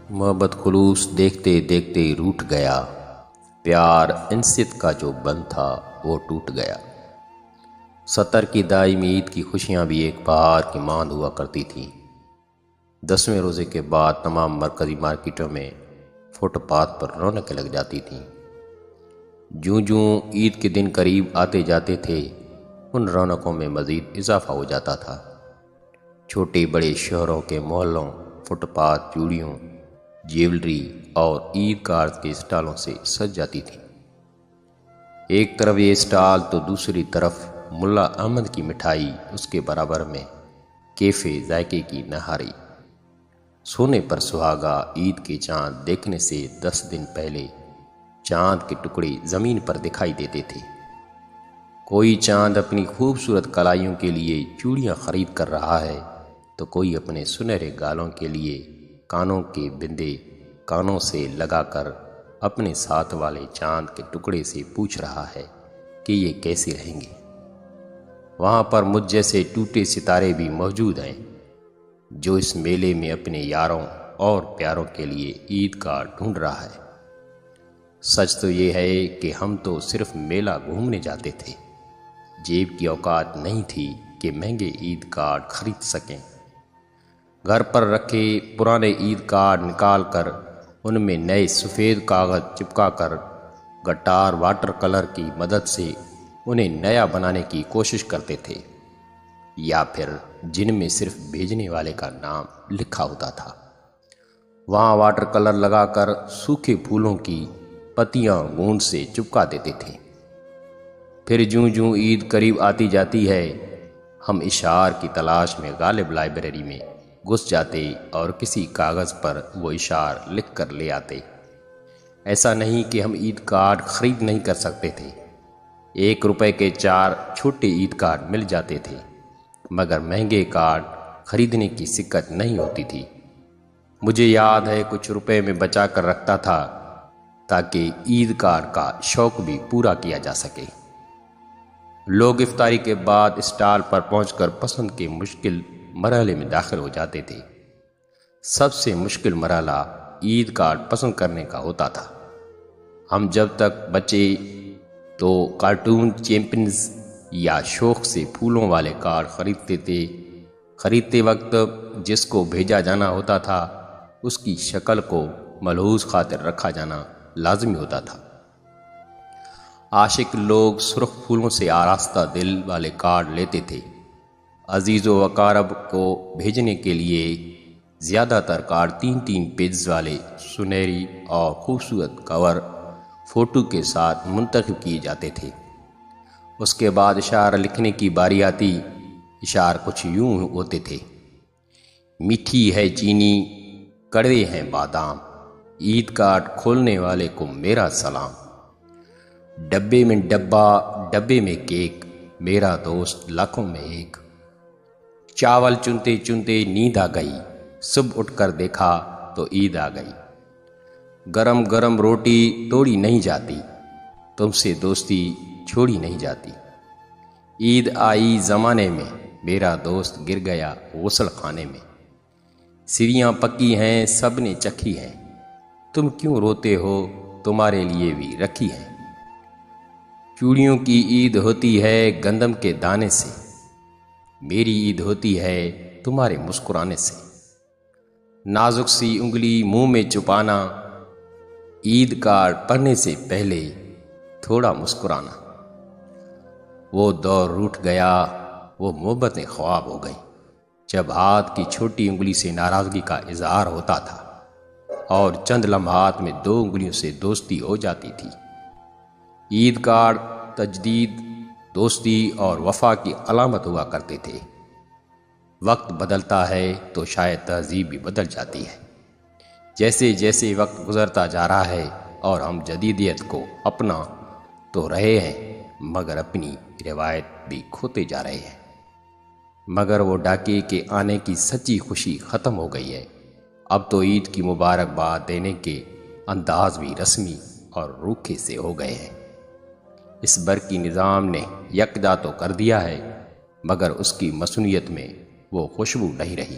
محبت خلوص دیکھتے دیکھتے روٹ گیا، پیار انست کا جو بند تھا وہ ٹوٹ گیا۔ ستر کی دائمی عید کی خوشیاں بھی ایک بہار کی ماند ہوا کرتی تھیں۔ 10ویں روزے کے بعد تمام مرکزی مارکیٹوں میں فٹ پاتھ پر رونقیں لگ جاتی تھیں۔ جوں جوں عید کے دن قریب آتے جاتے تھے، ان رونقوں میں مزید اضافہ ہو جاتا تھا۔ چھوٹے بڑے شہروں کے محلوں، فٹ پاتھ چوڑیوں، جیولری اور عید کارڈ کے اسٹالوں سے سج جاتی تھی۔ ایک طرف یہ اسٹال تو دوسری طرف ملا احمد کی مٹھائی، اس کے برابر میں کیفے ذائقے کی نہاری۔ سونے پر سہاگا عید کے چاند دیکھنے سے 10 دن پہلے چاند کے ٹکڑے زمین پر دکھائی دیتے تھے۔ کوئی چاند اپنی خوبصورت کلائیوں کے لیے چوڑیاں خرید کر رہا ہے تو کوئی اپنے سنہرے گالوں کے لیے کانوں کے بندے کانوں سے لگا کر اپنے ساتھ والے چاند کے ٹکڑے سے پوچھ رہا ہے کہ یہ کیسے رہیں گے۔ وہاں پر مجھ جیسے ٹوٹے ستارے بھی موجود ہیں جو اس میلے میں اپنے یاروں اور پیاروں کے لیے عید کارڈ ڈھونڈ رہا ہے۔ سچ تو یہ ہے کہ ہم تو صرف میلہ گھومنے جاتے تھے، جیب کی اوقات نہیں تھی کہ مہنگے عید کارڈ خرید سکیں۔ گھر پر رکھے پرانے عید کارڈ نکال کر ان میں نئے سفید کاغذ چپکا کر گٹار واٹر کلر کی مدد سے انہیں نیا بنانے کی کوشش کرتے تھے، یا پھر جن میں صرف بھیجنے والے کا نام لکھا ہوتا تھا وہاں واٹر کلر لگا کر سوکھے پھولوں کی پتیاں گوند سے چپکا دیتے تھے۔ پھر جوں جوں عید قریب آتی جاتی ہے، ہم اشعار کی تلاش میں غالب لائبریری میں گھس جاتے اور کسی کاغذ پر وہ اشعار لکھ کر لے آتے۔ ایسا نہیں کہ ہم عید کارڈ خرید نہیں کر سکتے تھے۔ 1 روپے کے 4 چھوٹے عید کارڈ مل جاتے تھے، مگر مہنگے کارڈ خریدنے کی سکت نہیں ہوتی تھی۔ مجھے یاد ہے کچھ روپے میں بچا کر رکھتا تھا تاکہ عید کارڈ کا شوق بھی پورا کیا جا سکے۔ لوگ افطاری کے بعد اسٹال پر پہنچ کر پسند کے مشکل مرحلے میں داخل ہو جاتے تھے۔ سب سے مشکل مرحلہ عید کارڈ پسند کرنے کا ہوتا تھا۔ ہم جب تک بچے تو کارٹون چیمپئنز یا شوق سے پھولوں والے کارڈ خریدتے تھے۔ خریدتے وقت جس کو بھیجا جانا ہوتا تھا اس کی شکل کو ملحوظ خاطر رکھا جانا لازمی ہوتا تھا۔ عاشق لوگ سرخ پھولوں سے آراستہ دل والے کارڈ لیتے تھے۔ عزیز و اقارب کو بھیجنے کے لیے زیادہ تر کارڈ 3 پیجز والے سنہری اور خوبصورت کور فوٹو کے ساتھ منتخب کیے جاتے تھے۔ اس کے بعد اشعار لکھنے کی باری آتی۔ اشعار کچھ یوں ہوتے تھے: میٹھی ہے چینی، کڑوے ہیں بادام، عید کارڈ کھولنے والے کو میرا سلام، ڈبے میں ڈبہ ڈبے میں کیک، میرا دوست لاکھوں میں ایک، چاول چنتے چنتے نیند آ گئی، صبح اٹھ کر دیکھا تو عید آ گئی، گرم گرم روٹی توڑی نہیں جاتی، تم سے دوستی چھوڑی نہیں جاتی، عید آئی زمانے میں، میرا دوست گر گیا غسل خانے میں، سیویاں پکی ہیں سب نے چکھی ہیں، تم کیوں روتے ہو تمہارے لیے بھی رکھی ہیں، چوڑیوں کی عید ہوتی ہے گندم کے دانے سے، میری عید ہوتی ہے تمہارے مسکرانے سے، نازک سی انگلی منہ میں چھپانا، عید کارڈ پڑھنے سے پہلے تھوڑا مسکرانا، وہ دور روٹھ گیا، وہ محبتیں خواب ہو گئی، جب ہاتھ کی چھوٹی انگلی سے ناراضگی کا اظہار ہوتا تھا اور چند لمحات میں 2 انگلیوں سے دوستی ہو جاتی تھی۔ عید کارڈ تجدید، دوستی اور وفا کی علامت ہوا کرتے تھے۔ وقت بدلتا ہے تو شاید تہذیب بھی بدل جاتی ہے۔ جیسے جیسے وقت گزرتا جا رہا ہے اور ہم جدیدیت کو اپنا تو رہے ہیں مگر اپنی روایت بھی کھوتے جا رہے ہیں۔ مگر وہ ڈاکے کے آنے کی سچی خوشی ختم ہو گئی ہے۔ اب تو عید کی مبارکباد دینے کے انداز بھی رسمی اور روکھے سے ہو گئے ہیں۔ اس برقی نظام نے یکجا تو کر دیا ہے مگر اس کی مصنوعیت میں وہ خوشبو نہیں رہی۔